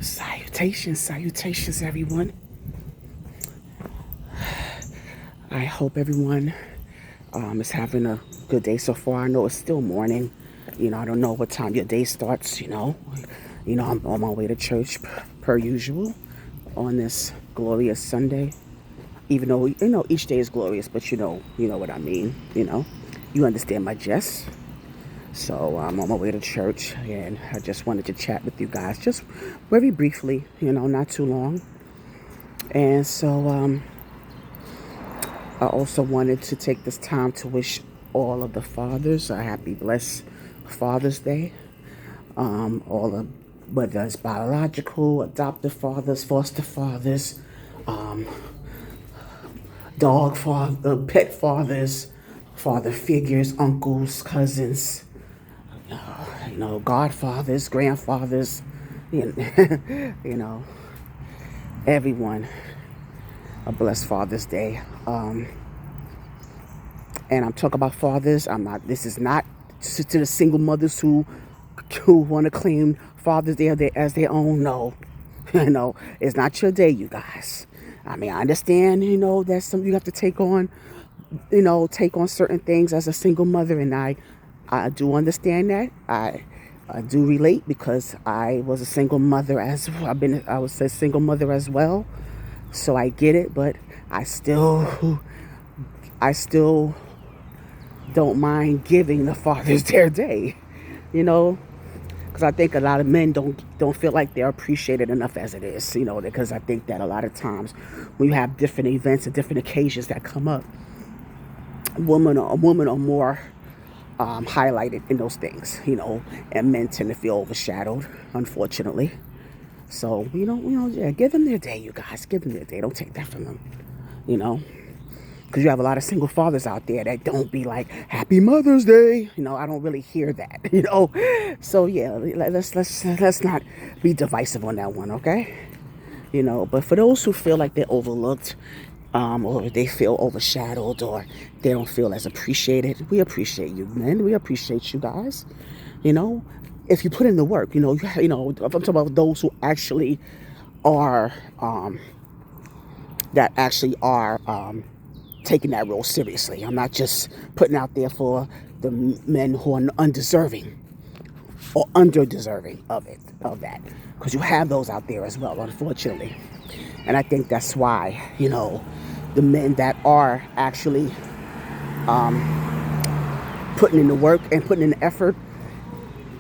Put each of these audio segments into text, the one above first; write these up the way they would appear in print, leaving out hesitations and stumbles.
Salutations, everyone. I hope everyone is having a good day so far. I know it's still morning. I don't know what time your day starts. I'm on my way to church per usual on this glorious Sunday. Even though each day is glorious, but you know what I mean. You understand my jest. So I'm on my way to church, and I just wanted to chat with you guys, just very briefly. Not too long. And so I also wanted to take this time to wish all of the fathers a happy, blessed Father's Day. All of whether it's biological, adoptive fathers, foster fathers, dog father, pet fathers, father figures, uncles, cousins, godfathers, grandfathers, you you know, everyone a blessed Father's Day. And I'm talking about fathers. This is not to the single mothers who want to claim Father's Day as their own. No, it's not your day, you guys. I mean, I understand, that you have to take on certain things as a single mother, and I do understand that. I do relate because I was a single mother I was a single mother as well. So I get it, but I still don't mind giving the fathers their day, because I think a lot of men don't feel like they're appreciated enough as it is, because I think that a lot of times when you have different events and different occasions that come up, women are more highlighted in those things, and men tend to feel overshadowed, unfortunately. So, yeah, give them their day, you guys. Give them their day. Don't take that from them, because you have a lot of single fathers out there that don't be like, Happy Mother's Day. I don't really hear that, So, yeah, let's not be divisive on that one, okay? But for those who feel like they're overlooked, or they feel overshadowed, or they don't feel as appreciated, we appreciate you, men. We appreciate you guys, if you put in the work, I'm talking about those who actually are, taking that role seriously. I'm not just putting out there for the men who are undeserving or underdeserving of that, because you have those out there as well, unfortunately. And I think that's why, the men that are actually putting in the work and putting in the effort,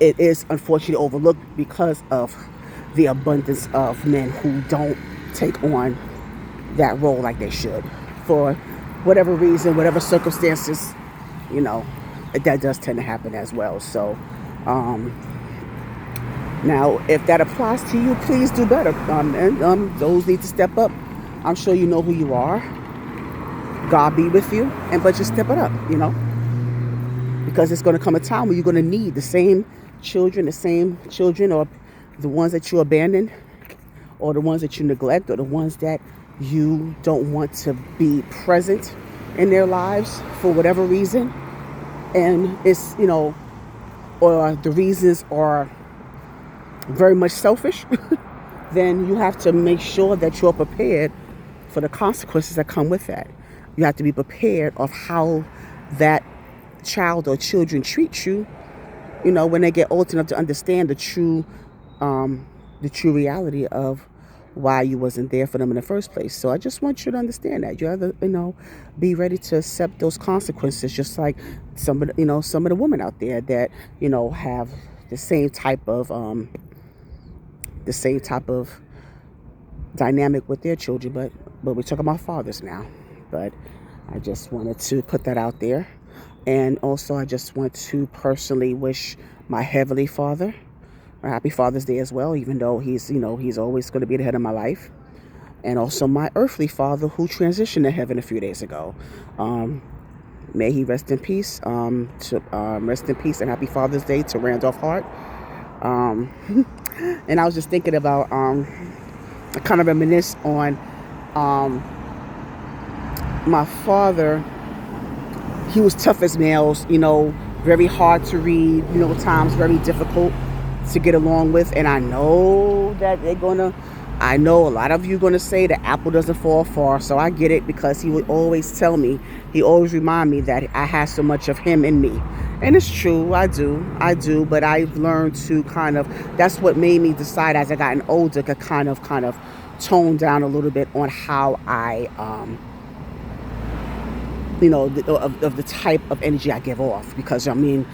it is unfortunately overlooked because of the abundance of men who don't take on that role like they should, for whatever reason, whatever circumstances, that does tend to happen as well. So now, if that applies to you, please do better. And those need to step up. I'm sure you know who you are. God be with you, but just step it up, because it's going to come a time where you're going to need the same children, or the ones that you abandon, or the ones that you neglect, or the ones that you don't want to be present in their lives for whatever reason. And it's, or the reasons are very much selfish, then you have to make sure that you're prepared for the consequences that come with that. You have to be prepared of how that child or children treat you, when they get old enough to understand the true reality of why you wasn't there for them in the first place. So I just want you to understand that you have to, be ready to accept those consequences, just like some of the women out there that, have the same type of dynamic with their children, but we're talking about fathers now. But I just wanted to put that out there. And also, I just want to personally wish my Heavenly Father a happy Father's Day as well, even though he's always going to be the head of my life. And also my earthly father, who transitioned to heaven a few days ago. May he rest in peace. Rest in peace and happy Father's Day to Randolph Hart. And I was just thinking about, I kind of reminisce on my father. He was tough as nails, very hard to read, times very difficult to get along with. And I know that I know a lot of you gonna say the apple doesn't fall far, so I get it, because he would always tell me, he always remind me that I have so much of him in me. And it's true, I do, but I've learned to kind of, that's what made me decide as I gotten older to kind of tone down a little bit on how I of the type of energy I give off, because I mean,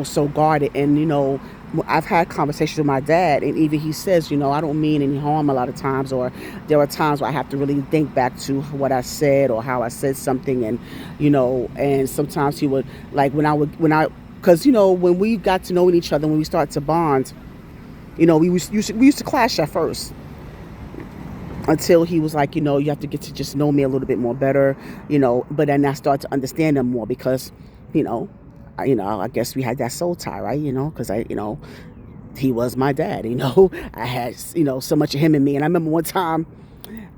so guarded. And I've had conversations with my dad, and even he says, I don't mean any harm a lot of times, or there are times where I have to really think back to what I said or how I said something. And and sometimes he would, like, because when we got to know each other, when we started to bond, we used to clash at first, until he was like, you have to get to just know me a little bit more better, but then I started to understand him more, because I guess we had that soul tie, right? Because he was my dad. I had so much of him in me. And I remember one time,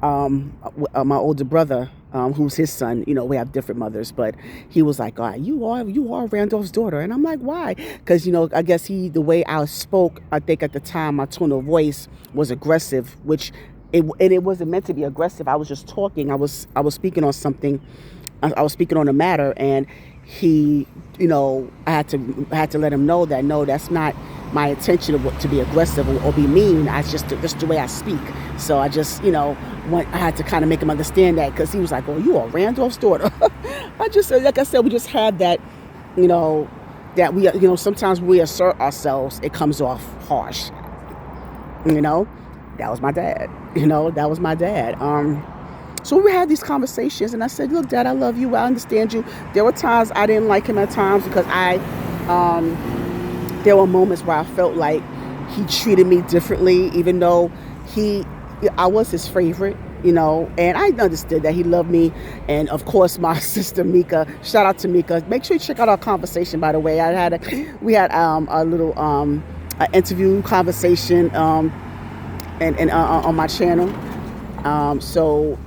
my older brother, who's his son, we have different mothers, but he was like, "Oh, you are Randolph's daughter." And I'm like, "Why?" Because I guess the way I spoke, I think at the time my tone of voice was aggressive, which it wasn't meant to be aggressive. I was just talking. I was speaking on something. I was speaking on a matter, and he, I had to let him know that no, that's not my intention to be aggressive or be mean. I just the way I speak. So I just, I had to kind of make him understand that, because he was like, "Oh, you are Randolph's daughter." I just, like I said, we just had that, that we, sometimes we assert ourselves, it comes off harsh. That was my dad. That was my dad. So we had these conversations, and I said, "Look, Dad, I love you. I understand you." There were times I didn't like him at times, because there were moments where I felt like he treated me differently, even though I was his favorite, and I understood that he loved me. And of course, my sister Mika, shout out to Mika. Make sure you check out our conversation, by the way. We had a little interview conversation and on my channel. So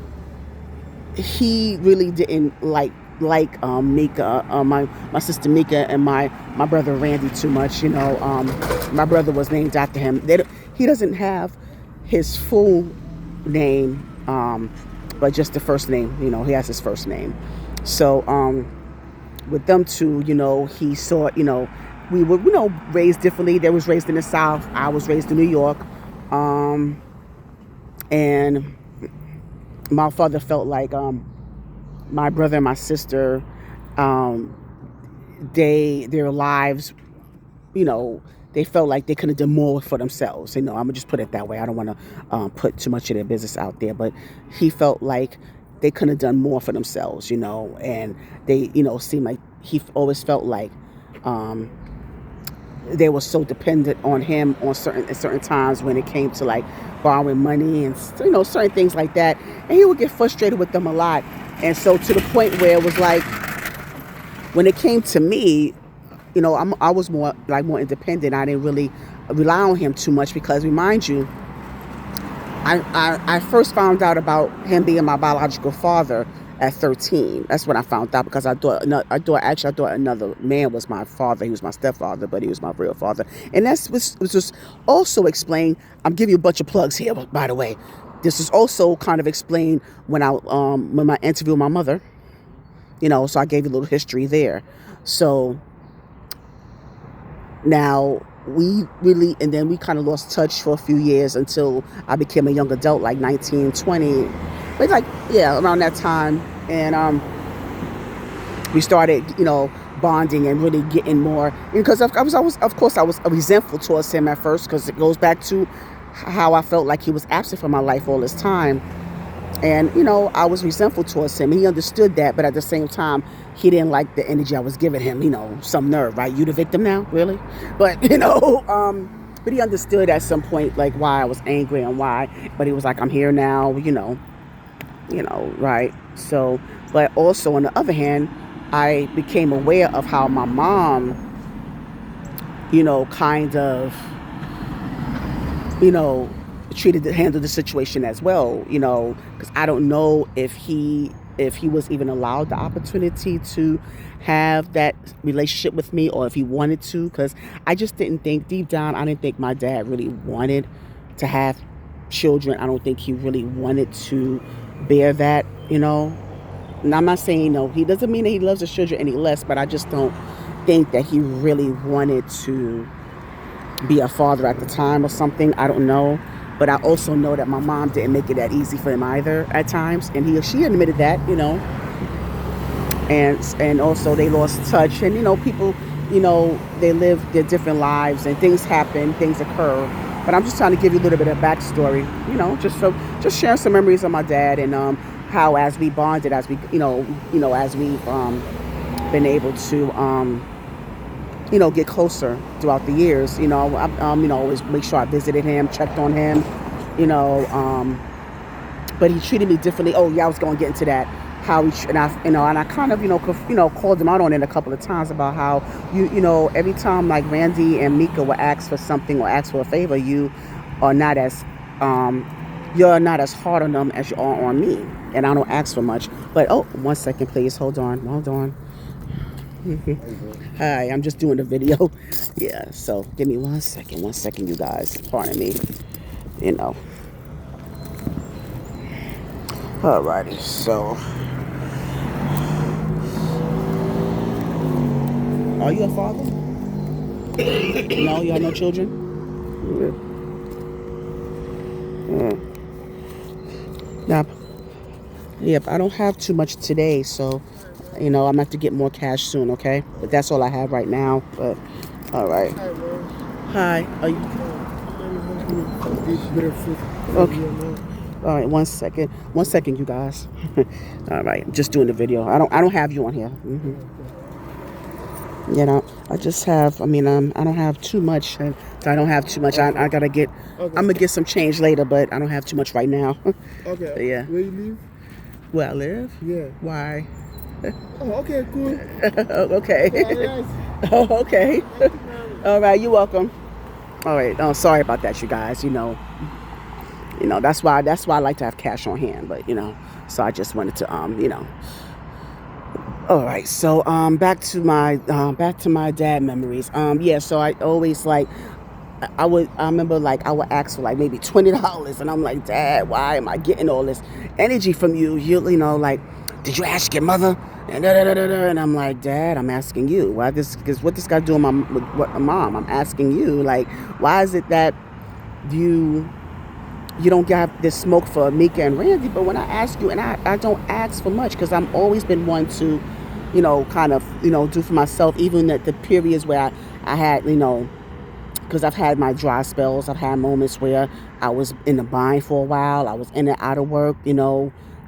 he really didn't like Mika, my sister Mika, and my brother Randy too much. My brother was named after him. He doesn't have his full name, but just the first name. He has his first name. So with them two, he saw, we were, raised differently. They was raised in the South. I was raised in New York. And my father felt like my brother and my sister, their lives, they felt like they could have done more for themselves. I'm gonna just put it that way. I don't want to put too much of their business out there, but he felt like they could have done more for themselves, and they, seemed like he always felt like they were so dependent on him at certain times when it came to like borrowing money and certain things like that, and he would get frustrated with them a lot. And so to the point where it was like, when it came to me, I was more independent. I didn't really rely on him too much, because remind you, I first found out about him being my biological father at 13. That's when I found out, because I thought another man was my father. He was my stepfather, but he was my real father. And that's was just also explained. I'm giving you a bunch of plugs here, by the way. This is also kind of explained when my interview with my mother. So I gave you a little history there. So now and then we kind of lost touch for a few years until I became a young adult, like 19, 20. But around that time. And we started, bonding and really getting more. Because I was resentful towards him at first, because it goes back to how I felt like he was absent from my life all this time. And, I was resentful towards him. He understood that, but at the same time, he didn't like the energy I was giving him. Some nerve, right? You the victim now? Really? But, but he understood at some point, like, why I was angry and why. But he was like, "I'm here now," right? So, but also on the other hand, I became aware of how my mom, kind of, handled the situation as well, because I don't know if he if he was even allowed the opportunity to have that relationship with me, or if he wanted to, because I just didn't think, deep down, I didn't think my dad really wanted to have children. I don't think he really wanted to bear that, you know. And I'm not saying, no, he doesn't mean that he loves his children any less, but I just don't think that he really wanted to be a father at the time or something. I don't know. But I also know that my mom didn't make it that easy for him either at times. And she admitted that, you know. And also they lost touch. And, you know, people, you know, they live their different lives and things happen, things occur. But I'm just trying to give you a little bit of backstory, you know, just sharing some memories of my dad, and how, as we bonded, as we, as we've been able to, get closer throughout the years. You know, always make sure I visited him, checked on him, you know, but he treated me differently. Oh yeah, I was going to get into that. How he, and I kind of, called him out on it a couple of times about how every time like Randy and Mika would ask for something or ask for a favor, you are not as, you're not as hard on them as you are on me. And I don't ask for much. But, oh, 1 second, please. Hold on. Hi, I'm just doing the video. Yeah, so give me 1 second. 1 second, you guys. Pardon me. You know. Alrighty, so. Are you a father? No, you have no children? Yep. Yep, I don't have too much today, so, I'm going to have to get more cash soon, okay? But that's all I have right now, but, all right. Hi, are you... Okay. All right, 1 second. 1 second, you guys. All right, I'm just doing the video. I don't have you on here. I just have, I don't have too much. I don't have too much. I gotta get, okay. I'm gonna get some change later, but I don't have too much right now. Okay. Yeah. Where you live? Where I live? Yeah. Why? Oh, okay, cool. Okay. Yes. Oh, okay. All right, you're welcome. All right. Oh, sorry about that, you guys. That's why I like to have cash on hand, but so I just wanted to All right, so back to my dad memories. Yeah, so I always I remember I would ask for maybe $20, and I'm like, Dad, why am I getting all this energy from you? Did you ask your mother? And I'm like, Dad, I'm asking you. Why this? Because what this guy doing with my mom? I'm asking you. Why is it that you don't get this smoke for Mika and Randy, but when I ask you, and I don't ask for much, because I'm always been one to, kind of, do for myself, even at the periods where I had, because I've had my dry spells. I've had moments where I was in the bind for a while. I was in and out of work,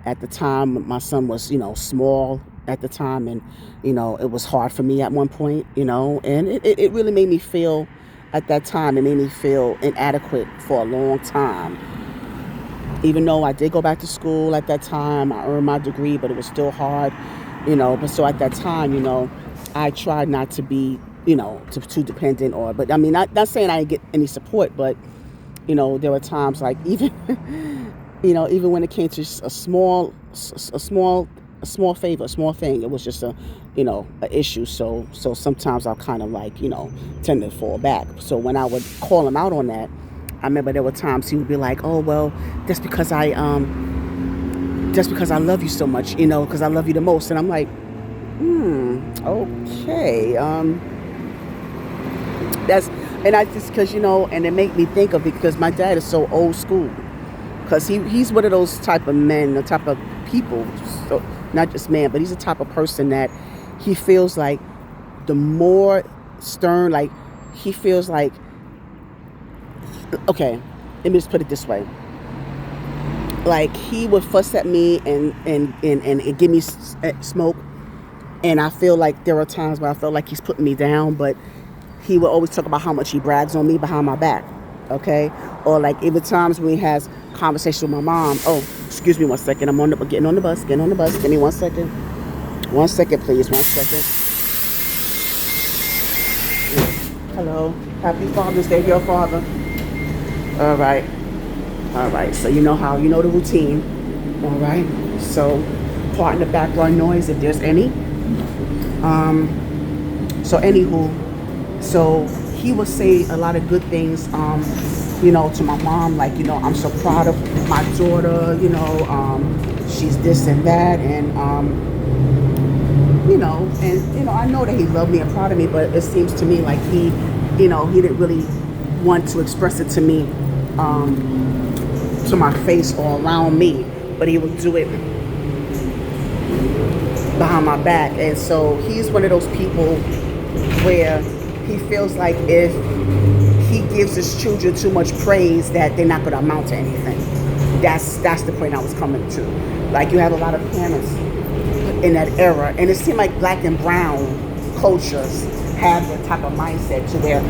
at the time. My son was, small at the time, and, it was hard for me at one point, and it really made me feel, at that time, it made me feel inadequate for a long time. Even though I did go back to school at that time, I earned my degree, but it was still hard, But so at that time, I tried not to be, too dependent but not saying I didn't get any support, but, there were times even, even when it came to a small favor, a small thing, it was just an issue. So sometimes I'll kind of tend to fall back. So when I would call him out on that, I remember there were times he would be like, oh, well, that's because I love you so much, because I love you the most. And I'm like, okay. Because, and it made me think of it, because my dad is so old school. Because he's one of those type of men, the type of people, so not just man, but he's the type of person that he feels like the more stern, he feels like, okay, let me just put it this way. He would fuss at me and give me smoke. And I feel like there are times where I felt like he's putting me down, but he would always talk about how much he brags on me behind my back. Okay? Or even times when he has conversations with my mom. Oh, excuse me 1 second. I'm getting on the bus. Give me 1 second. 1 second, please. 1 second. Hello. Happy Father's Day, your father. All right. So you know the routine. All right. So pardon the background noise if there's any. So anywho, so he would say a lot of good things, you know, to my mom, like, you know, I'm so proud of my daughter, you know, she's this and that, and you know, I know that he loved me and proud of me, but it seems to me like he, you know, he didn't really want to express it to me, to my face or around me, but he would do it behind my back. And so he's one of those people where he feels like if he gives his children too much praise that they're not going to amount to anything. That's the point I was coming to. Like, you have a lot of parents in that era, and it seemed like black and brown cultures have that type of mindset to where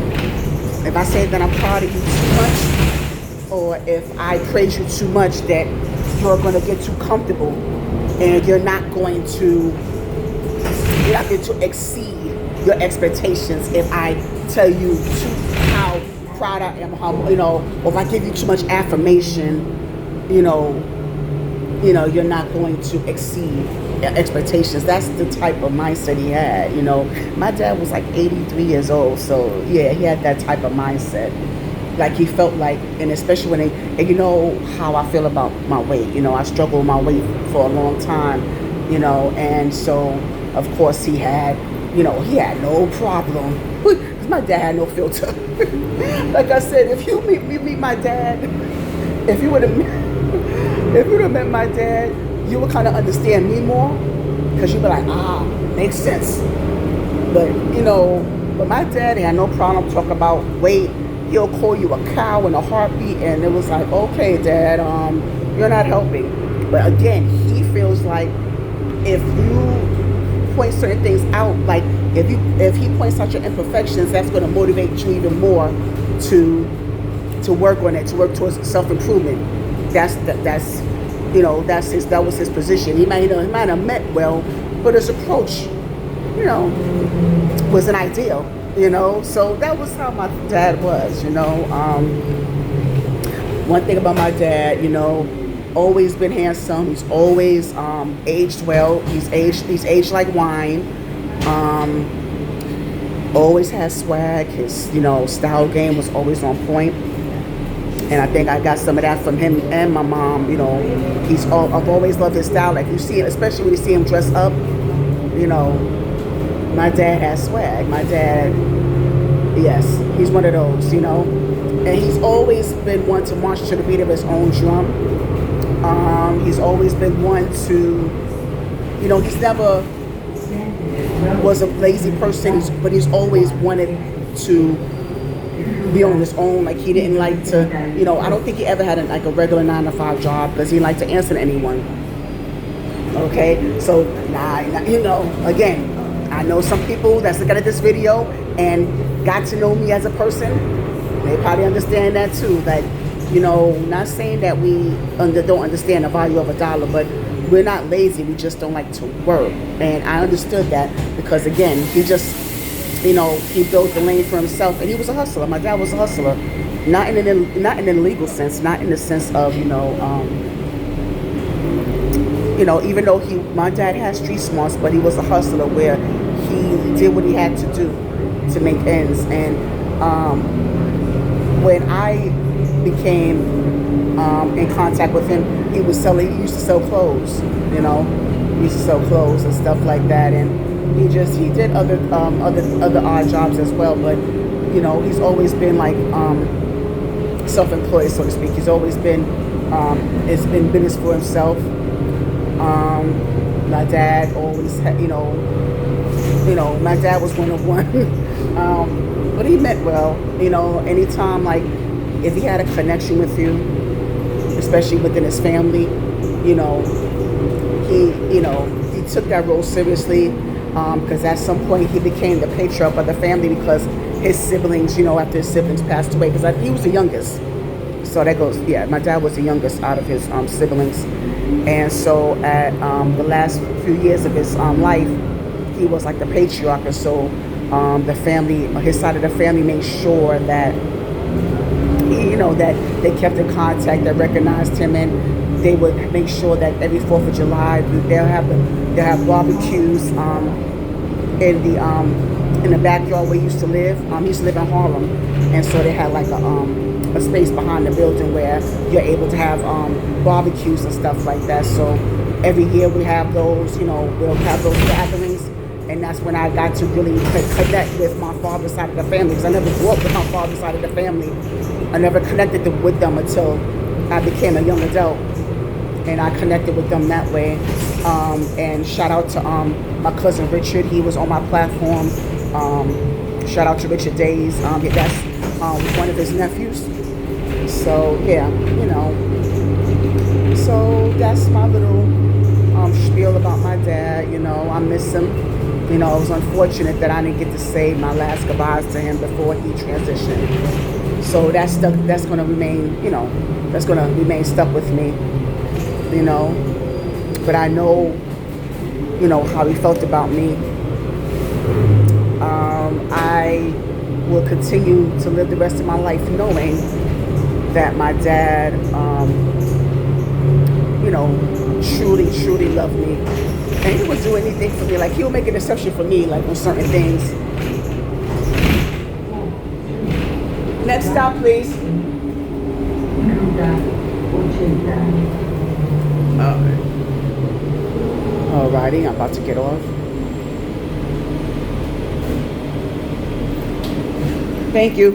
if I say that I'm proud of you too much, or if I praise you too much, that you're going to get too comfortable and you're not going to exceed your expectations if I tell you how proud I am, how, you know, or if I give you too much affirmation, you know, you're not going to exceed your expectations. That's the type of mindset he had. You know, my dad was like 83 years old, so yeah, he had that type of mindset. Like, he felt like, and especially when and you know how I feel about my weight. You know, I struggled with my weight for a long time, you know, and so of course he had, you know, he had no problem. My dad had no filter. Like I said, if you meet my dad, if you would have met my dad, you would kind of understand me more, because you'd be like, makes sense. But you know, but my dad had no problem talking about weight. He'll call you a cow in a heartbeat, and it was like, okay, Dad, you're not helping. But again, he feels like if you point certain things out, like if he points out your imperfections, that's going to motivate you even more to work on it, to work towards self-improvement. That was his position. He might have meant well, but his approach, you know, wasn't ideal. You know, so that was how my dad was. You know, one thing about my dad, you know, always been handsome. He's always aged well. He's aged like wine. Always has swag. His, you know, style game was always on point. And I think I got some of that from him and my mom. You know, I've always loved his style. Like, you see it, especially when you see him dress up. You know, my dad has swag. My dad, yes, he's one of those, you know. And he's always been one to march to the beat of his own drum. He's always been one to, you know, he's never was a lazy person, but he's always wanted to be on his own. Like, he didn't like to, you know, I don't think he ever had a regular 9-to-5 job, because he liked to answer to anyone. Okay, so you know, again, I know some people that's looking at this video and got to know me as a person. They probably understand that too. Like, you know, not saying that we don't understand the value of $1, but we're not lazy. We just don't like to work. And I understood that, because again, he just, you know, he built the lane for himself, and he was a hustler. My dad was a hustler, not in an illegal sense, not in the sense of, you know, even though my dad had street smarts, but he was a hustler where he did what he had to do to make ends. And when I became in contact with him, he used to sell clothes, you know, he used to sell clothes and stuff like that. And he did other odd jobs as well. But, you know, he's always been like self-employed, so to speak. He's always been, it's been business for himself. My dad always had, you know, my dad was one of one. But he meant well, you know. Anytime, like, if he had a connection with you, especially within his family, you know, he took that role seriously, because at some point he became the patriarch of the family, because his siblings, you know, after his siblings passed away, because he was the youngest. So that goes, yeah, my dad was the youngest out of his siblings. And so at the last few years of his life, he was like the patriarch. And so the family, his side of the family, made sure that, you know, that they kept in contact, that recognized him. And they would make sure that every 4th of July they'll have barbecues in the backyard where he used to live. He used to live in Harlem, and so they had like a space behind the building where you're able to have barbecues and stuff like that. So every year we have those, we'll have those gatherings, and that's when I got to really connect with my father's side of the family, because I never grew up with my father's side of the family. I never connected with them until I became a young adult, and I connected with them that way. And shout out to my cousin Richard. He was on my platform. Shout out to Richard Days. That's one of his nephews. So yeah, so that's my little spiel about my dad. I miss him. It was unfortunate that I didn't get to say my last goodbyes to him before he transitioned. So that's going to remain, that's going to remain stuck with me, But I know, how he felt about me. I will continue to live the rest of my life knowing that my dad, truly, truly loved me. And he would do anything for me. Like, he would make an exception for me, like, on certain things. Next stop, please. Alrighty, I'm about to get off. Thank you.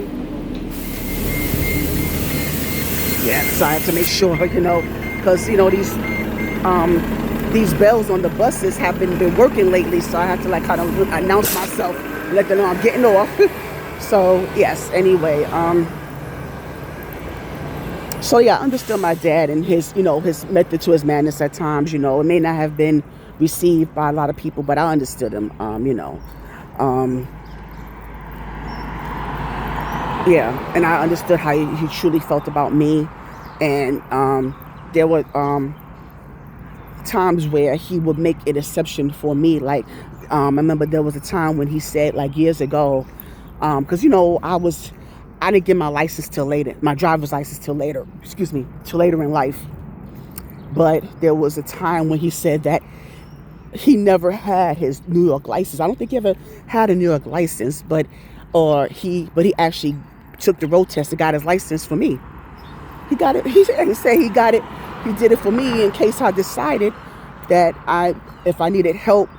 Yeah, so I have to make sure, because, these bells on the buses have been working lately, so I have to kind of announce myself, let them know I'm getting off. So yes, anyway, so yeah, I understood my dad and his, his method to his madness at times. It may not have been received by a lot of people, but I understood him. Yeah, and I understood how he truly felt about me, and there were times where he would make an exception for me. Like, I remember there was a time when he said, like, years ago, because I didn't get my license till later, my driver's license till later in life. But there was a time when he said that he never had his New York license. I don't think he ever had a New York license, but he actually took the road test and got his license for me. He got it. He said he got it. He did it for me in case I decided that if I needed help,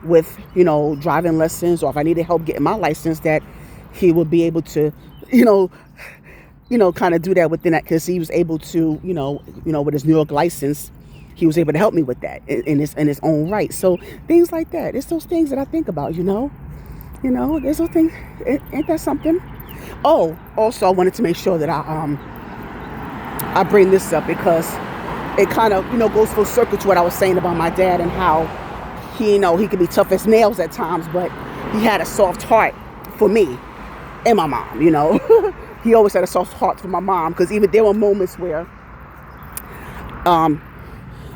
with, driving lessons, or if I needed help getting my license, that he would be able to, kind of do that within that, because he was able to, with his New York license, he was able to help me with that in his own right. So things like that. It's those things that I think about, there's those things. Ain't that something? Oh, also I wanted to make sure that I bring this up, because it kind of, goes full circle to what I was saying about my dad and how he, he could be tough as nails at times, but he had a soft heart for me and my mom, He always had a soft heart for my mom, because even there were moments where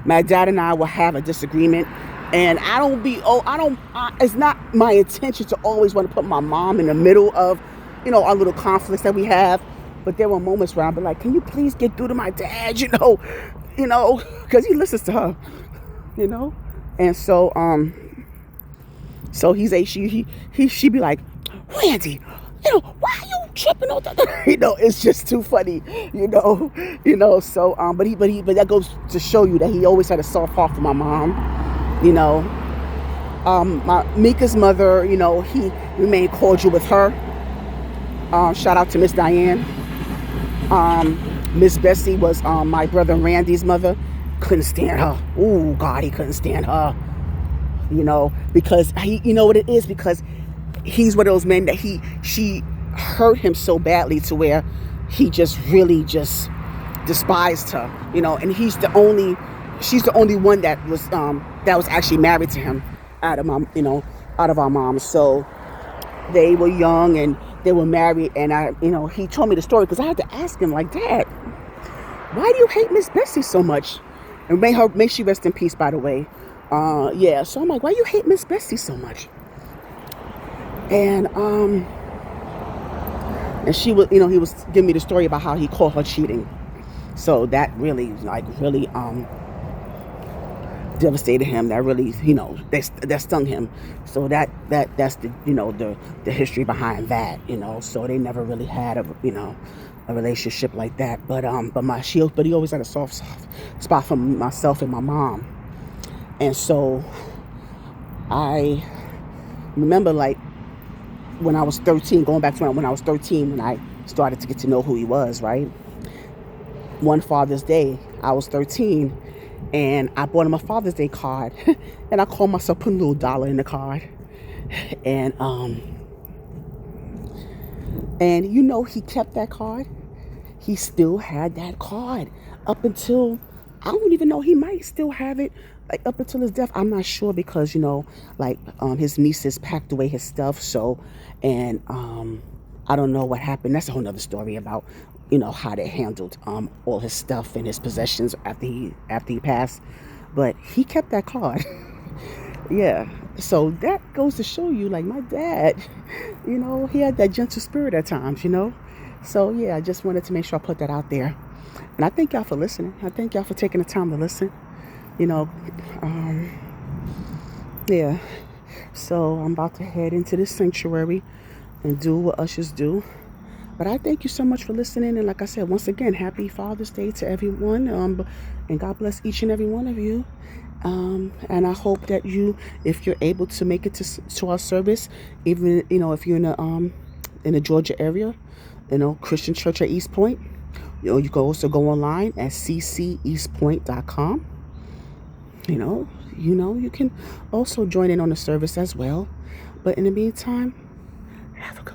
my dad and I will have a disagreement, and it's not my intention to always want to put my mom in the middle of, our little conflicts that we have. But there were moments where I'd be like, can you please get through to my dad, because he listens to her, And so, she'd be like, Randy, why are you tripping on that? It's just too funny, So, but that goes to show you that he always had a soft heart for my mom, my Mika's mother, he remained cordial with her. Shout out to Miss Diane. Miss Bessie was my brother Randy's mother. Couldn't stand her. Oh God, he couldn't stand her. Because he, what it is, because he's one of those men that she hurt him so badly to where he just really just despised her. And she's the only one that was actually married to him out of our moms. So they were young and they were married, and he told me the story, because I had to ask him, like, Dad, why do you hate Miss Bessie so much? And may she rest in peace, by the way. So I'm like, why do you hate Miss Bessie so much? And she was, he was giving me the story about how he caught her cheating. So that really, like, really devastated him. That really, that stung him. So that's the, the history behind that. So they never really had a relationship like that. But he always had a soft spot for myself and my mom. And so I remember, like, when I was 13, going back to when I was 13, when I started to get to know who he was, right? One Father's Day, I was 13, and I bought him a Father's Day card, and I called myself putting a little dollar in the card, and he kept that card. He still had that card up until, I don't even know, he might still have it, like, up until his death. I'm not sure, because his nieces packed away his stuff. So, and I don't know what happened. That's a whole nother story about how they handled all his stuff and his possessions after he passed. But he kept that card. Yeah. So that goes to show you, like, my dad, he had that gentle spirit at times. So yeah, I just wanted to make sure I put that out there. And I thank y'all for listening. I thank y'all for taking the time to listen. Yeah. So I'm about to head into this sanctuary and do what ushers do. But I thank you so much for listening. And like I said, once again, happy Father's Day to everyone. And God bless each and every one of you. And I hope that if you're able to make it to our service, even, if you're in the Georgia area, Christian Church at East Point, you can also go online at cceastpoint.com. You can also join in on the service as well. But in the meantime, have a good